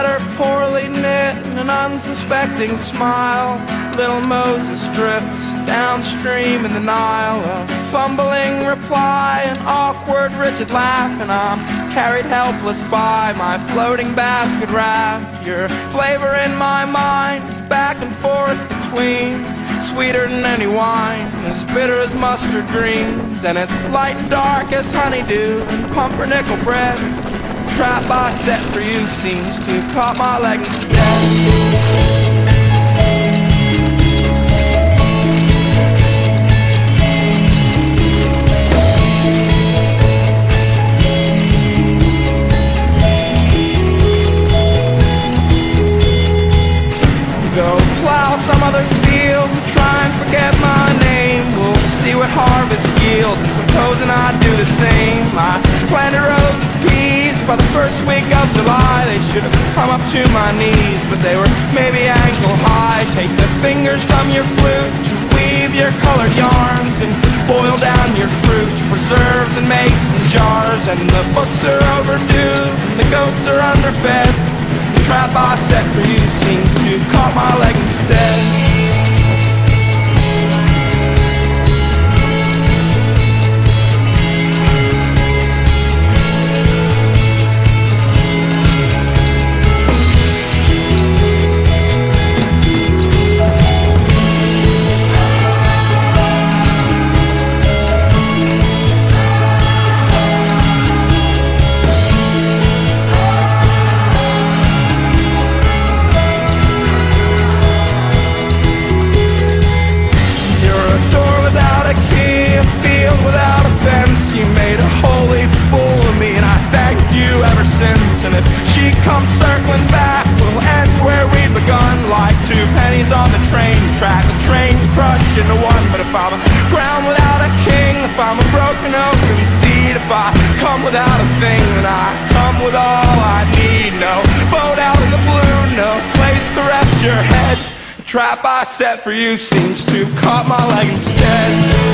sweater poorly knit and an unsuspecting smile. Little Moses drifts downstream in the Nile. A fumbling reply, an awkward rigid laugh, and I'm carried helpless by my floating basket raft. Your flavor in my mind is back and forth between sweeter than any wine, as bitter as mustard greens, and it's light and dark as honeydew and pumpernickel bread. The trap I set for you seems to have caught my leg instead. Some other field, try and forget my name. We'll see what harvest yields, and supposing I do the same. I planted rows of peas by the first week of July. They should have come up to my knees, but they were maybe ankle high. Take the fingers from your flute to weave your colored yarns, and boil down your fruit, preserves in mason jars. And the books are overdue, and the goats are underfed. The trap I set for you seems to have caught my leg instead. Without a fence, you made a holy fool of me, and I thanked you ever since. And if she comes circling back, we'll end where we'd begun, like two pennies on the train track. The train crushed into one. But if I'm a crown without a king, if I'm a broken oaken seed, if I come without a thing, then I come with all I need. No boat out in the blue, no place to rest your head. The trap I set for you seems to have caught my leg instead.